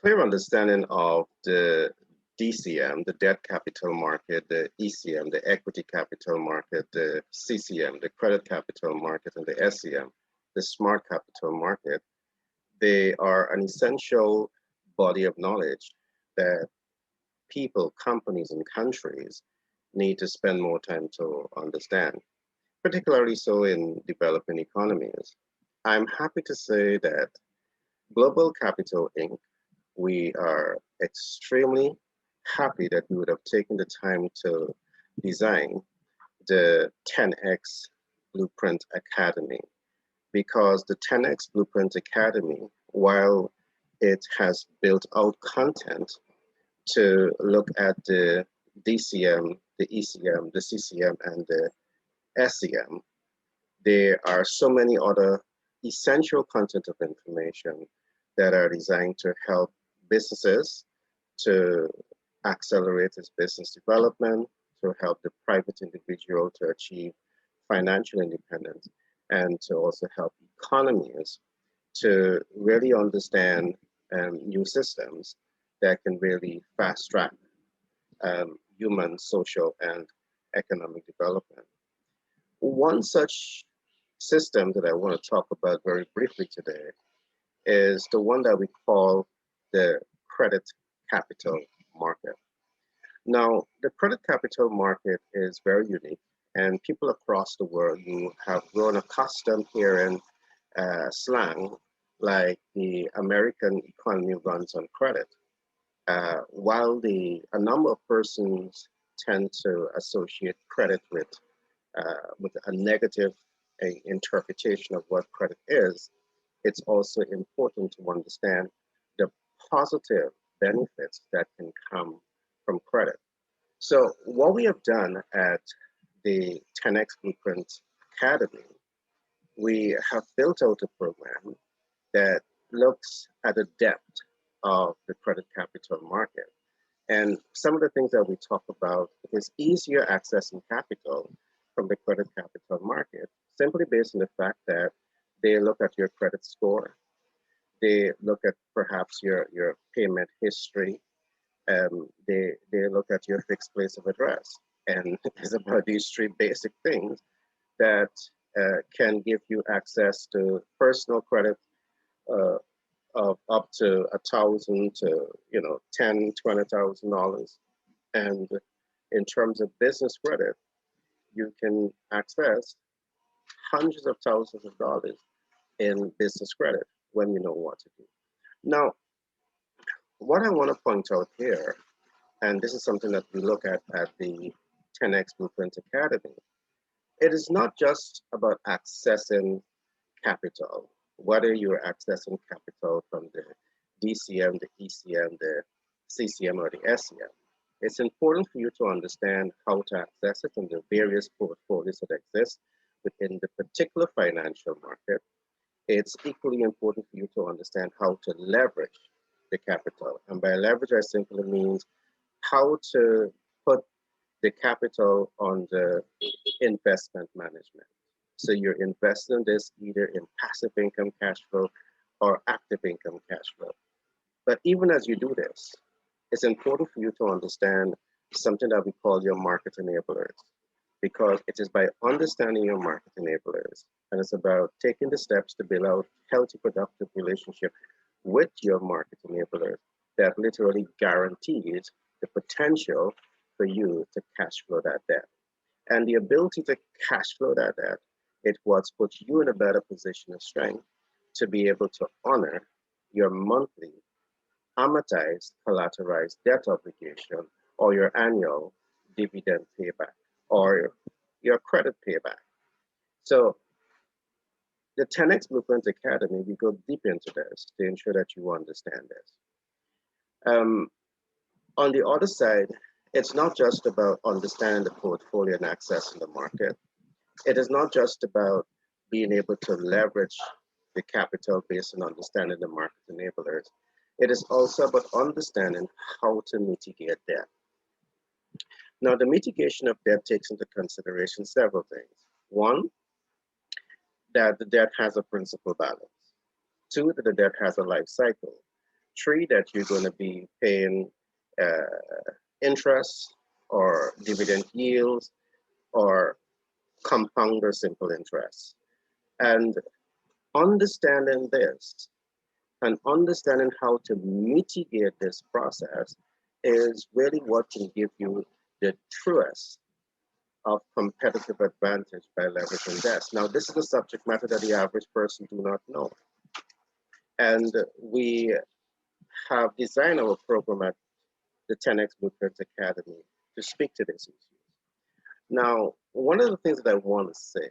clear understanding of the DCM, the debt capital market, the ECM, the equity capital market, the CCM, the credit capital market, and the SCM, the smart capital market, they are an essential body of knowledge that people, companies, and countries need to spend more time to understand, particularly so in developing economies. I'm happy to say that Global Capital Inc., we are extremely happy that we would have taken the time to design the 10X Blueprint Academy, because the 10X Blueprint Academy, while it has built out content to look at the DCM, the ECM, the CCM, and the SCM, there are so many other essential content of information that are designed to help businesses to accelerate its business development, to help the private individual to achieve financial independence, and to also help economies to really understand new systems that can really fast track human, social, and economic development. One such system that I want to talk about very briefly today is the one that we call the credit capital market. Now, the credit capital market is very unique, and people across the world who have grown accustomed hearing slang like the American economy runs on credit. While a number of persons tend to associate credit with a negative interpretation of what credit is, it's also important to understand the positive benefits that can come from credit. So what we have done at the 10X Blueprint Academy, we have built out a program that looks at the depth of the credit capital market. And some of the things that we talk about is easier accessing capital from the credit capital market, simply based on the fact that they look at your credit score, they look at perhaps your payment history, they look at your fixed place of address. And it's about these three basic things that can give you access to personal credit of up to 1,000 to $10,000, $20,000, and in terms of business credit, you can access hundreds of thousands of dollars in business credit when you know what to do. Now, what I want to point out here, and this is something that we look at the 10X Blueprint Academy, it is not just about accessing capital, whether you're accessing capital from the DCM, the ECM, the CCM, or the SCM. It's important for you to understand how to access it in the various portfolios that exist within the particular financial market. It's equally important for you to understand how to leverage the capital. And by leverage, I simply means how to put the capital on the investment management. So you're investing this either in passive income cash flow or active income cash flow. But even as you do this, it's important for you to understand something that we call your market enablers, because it is by understanding your market enablers, and it's about taking the steps to build out healthy, productive relationship with your market enablers that literally guarantees the potential for you to cash flow that debt. And the ability to cash flow that debt, it's what's put you in a better position of strength to be able to honor your monthly amortized collateralized debt obligation or your annual dividend payback or your credit payback. So the 10X Blueprint Academy, we go deep into this to ensure that you understand this. On the other side, it's not just about understanding the portfolio and accessing the market. It is not just about being able to leverage the capital based on understanding the market enablers. It is also about understanding how to mitigate debt. Now, the mitigation of debt takes into consideration several things. One, that the debt has a principal balance. Two, that the debt has a life cycle. tree that you're going to be paying interest or dividend yields or compound or simple interest. And understanding this and understanding how to mitigate this process is really what can give you the truest of competitive advantage by leveraging this. Now, this is a subject matter that the average person do not know. And we have designed our program at the 10X Blueprint Academy to speak to this issue. Now, one of the things that I want to say,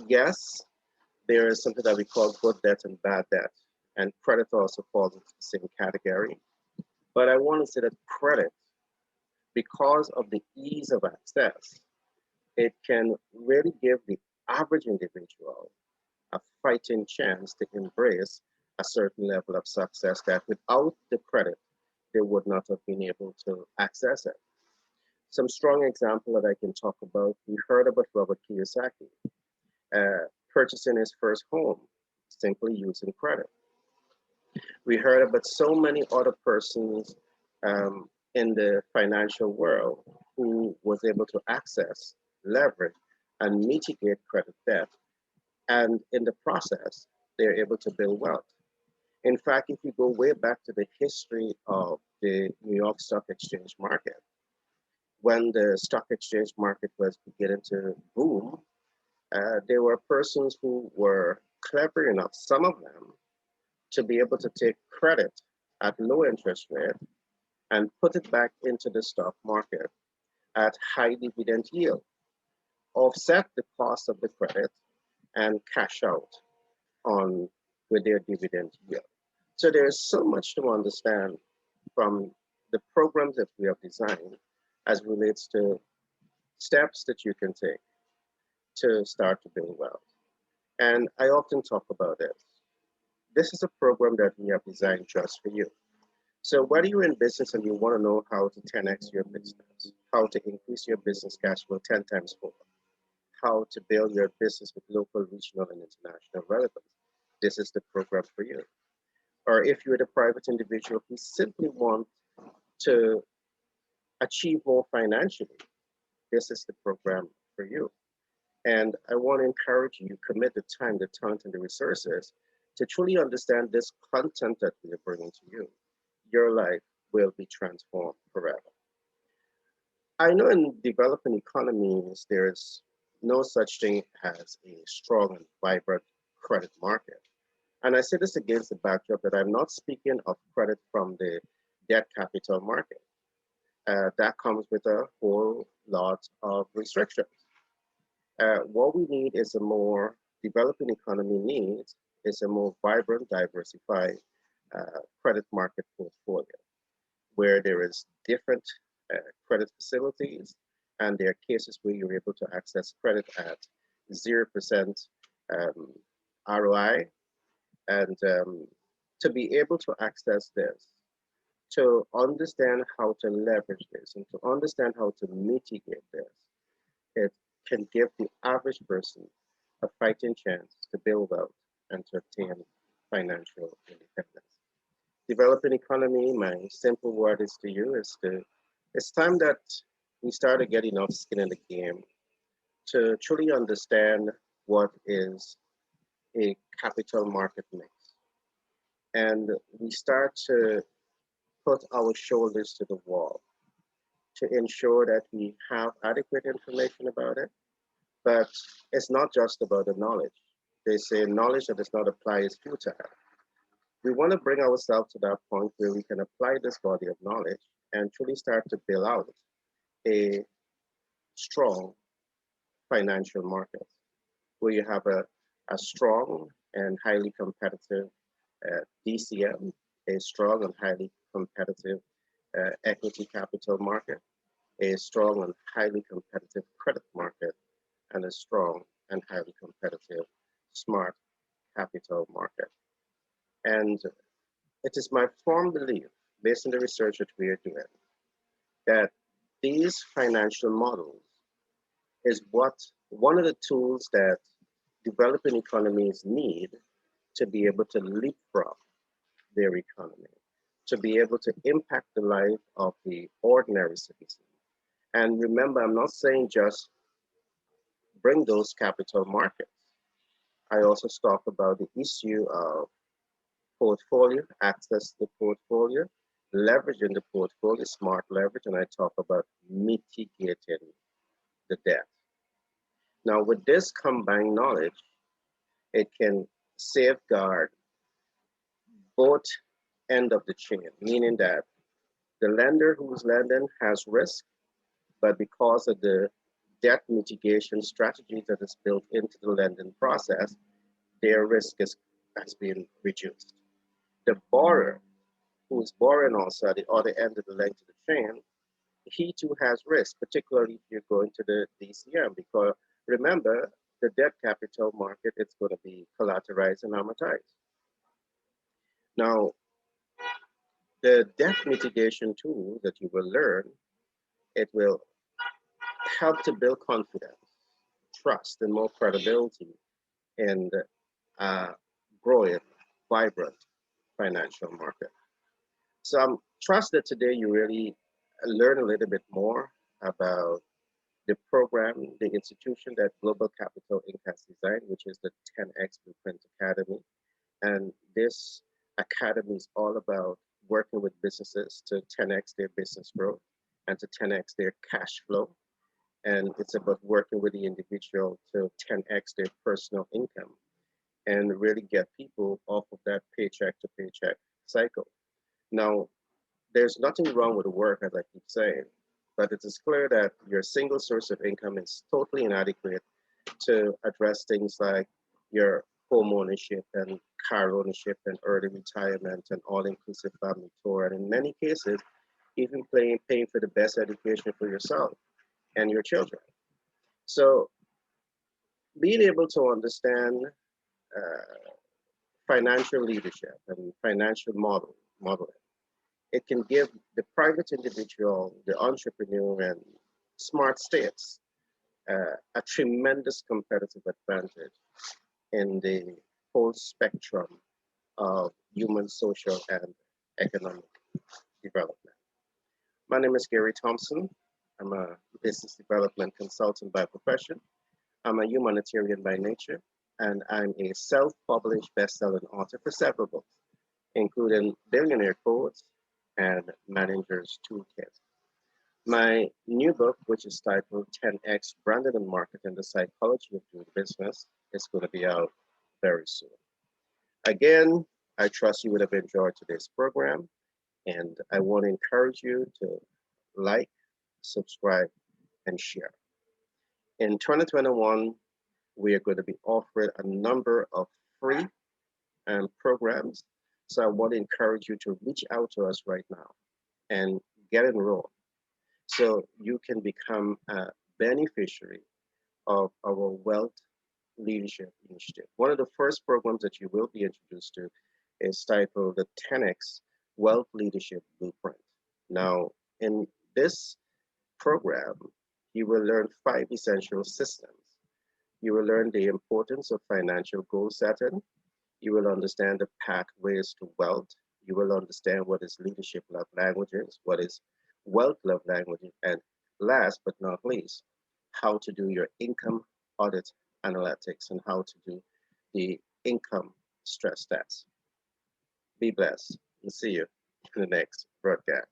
yes, there is something that we call good debt and bad debt, and credit also falls into the same category. But I want to say that credit, because of the ease of access, it can really give the average individual a fighting chance to embrace a certain level of success that without the credit, they would not have been able to access it. Some strong example that I can talk about, we heard about Robert Kiyosaki purchasing his first home simply using credit. We heard about so many other persons in the financial world who was able to access, leverage, and mitigate credit debt. And in the process, they're able to build wealth. In fact, if you go way back to the history of the New York Stock Exchange market, when the stock exchange market was beginning to boom, there were persons who were clever enough, some of them, to be able to take credit at low interest rate and put it back into the stock market at high dividend yield, offset the cost of the credit, and cash out on with their dividend yield. So there is so much to understand from the programs that we have designed as relates to steps that you can take to start to build wealth. And I often talk about this. This is a program that we have designed just for you. So whether you're in business and you want to know how to 10x your business, how to increase your business cash flow 10 times more, how to build your business with local, regional, and international relevance, this is the program for you. Or if you're the private individual who simply want to achieve more financially, this is the program for you. And I want to encourage you, commit the time, the talent, and the resources to truly understand this content that we are bringing to you. Your life will be transformed forever. I know in developing economies, there's no such thing as a strong and vibrant credit market. And I say this against the backdrop that I'm not speaking of credit from the debt capital market. That comes with a whole lot of restrictions. What we need is a more developing economy needs is a more vibrant, diversified credit market portfolio where there is different credit facilities, and there are cases where you're able to access credit at 0% ROI. And to be able to access this, to understand how to leverage this, and to understand how to mitigate this, it can give the average person a fighting chance to build wealth and to obtain financial independence. Developing economy, my simple word is to you is to, it's time that we start to get enough skin in the game to truly understand what is a capital market mix. And we start to put our shoulders to the wall to ensure that we have adequate information about it. But it's not just about the knowledge. They say knowledge that does not apply is futile. We want to bring ourselves to that point where we can apply this body of knowledge and truly start to build out a strong financial market where you have a strong and highly competitive DCM, a strong and highly competitive equity capital market, a strong and highly competitive credit market, and a strong and highly competitive smart capital market. And it is my firm belief, based on the research that we are doing, that these financial models is one of the tools that developing economies need to be able to leapfrog their economy. to be able to impact the life of the ordinary citizen. And remember, I'm not saying just bring those capital markets. I also talk about the issue of portfolio, access to portfolio, leveraging the portfolio, smart leverage, and I talk about mitigating the debt. Now, with this combined knowledge, it can safeguard both end of the chain, meaning that the lender who's lending has risk, but because of the debt mitigation strategy that is built into the lending process, their risk has been reduced. The borrower who is borrowing also at the other end of the length of the chain, he too has risk, particularly if you're going to the DCM, because remember, the debt capital market, it's going to be collateralized and amortized. Now, the debt mitigation tool that you will learn, it will help to build confidence, trust, and more credibility in the growing, vibrant financial market. So I'm trust that today you really learn a little bit more about the program, the institution that Global Capital Inc. has designed, which is the 10X Blueprint Academy. And this academy is all about working with businesses to 10X their business growth and to 10X their cash flow. And it's about working with the individual to 10X their personal income and really get people off of that paycheck to paycheck cycle. Now, there's nothing wrong with the work, as I keep saying, but it is clear that your single source of income is totally inadequate to address things like your home ownership and car ownership and early retirement and all-inclusive family tour, and in many cases, even paying for the best education for yourself and your children. So being able to understand financial leadership and financial modeling, it can give the private individual, the entrepreneur, and smart states a tremendous competitive advantage in the whole spectrum of human, social, and economic development. My name is Gary Thompson. I'm a business development consultant by profession. I'm a humanitarian by nature, and I'm a self-published best-selling author for several books, including Billionaire Codes and Manager's Toolkit. My new book, which is titled 10X Branding and Marketing, the Psychology of Doing Business, is going to be out very soon. Again, I trust you would have enjoyed today's program, and I want to encourage you to like, subscribe, and share. In 2021, we are going to be offering a number of free programs. So I want to encourage you to reach out to us right now and get enrolled so you can become a beneficiary of our Wealth Leadership Initiative. One of the first programs that you will be introduced to is titled the 10X Wealth Leadership Blueprint. Now, in this program, you will learn 5 essential systems. You will learn the importance of financial goal setting. You will understand the pathways to wealth. You will understand what is leadership love languages, what is wealth love languages, and last but not least, how to do your income audit analytics and how to do the income stress test. Be blessed and see you in the next broadcast.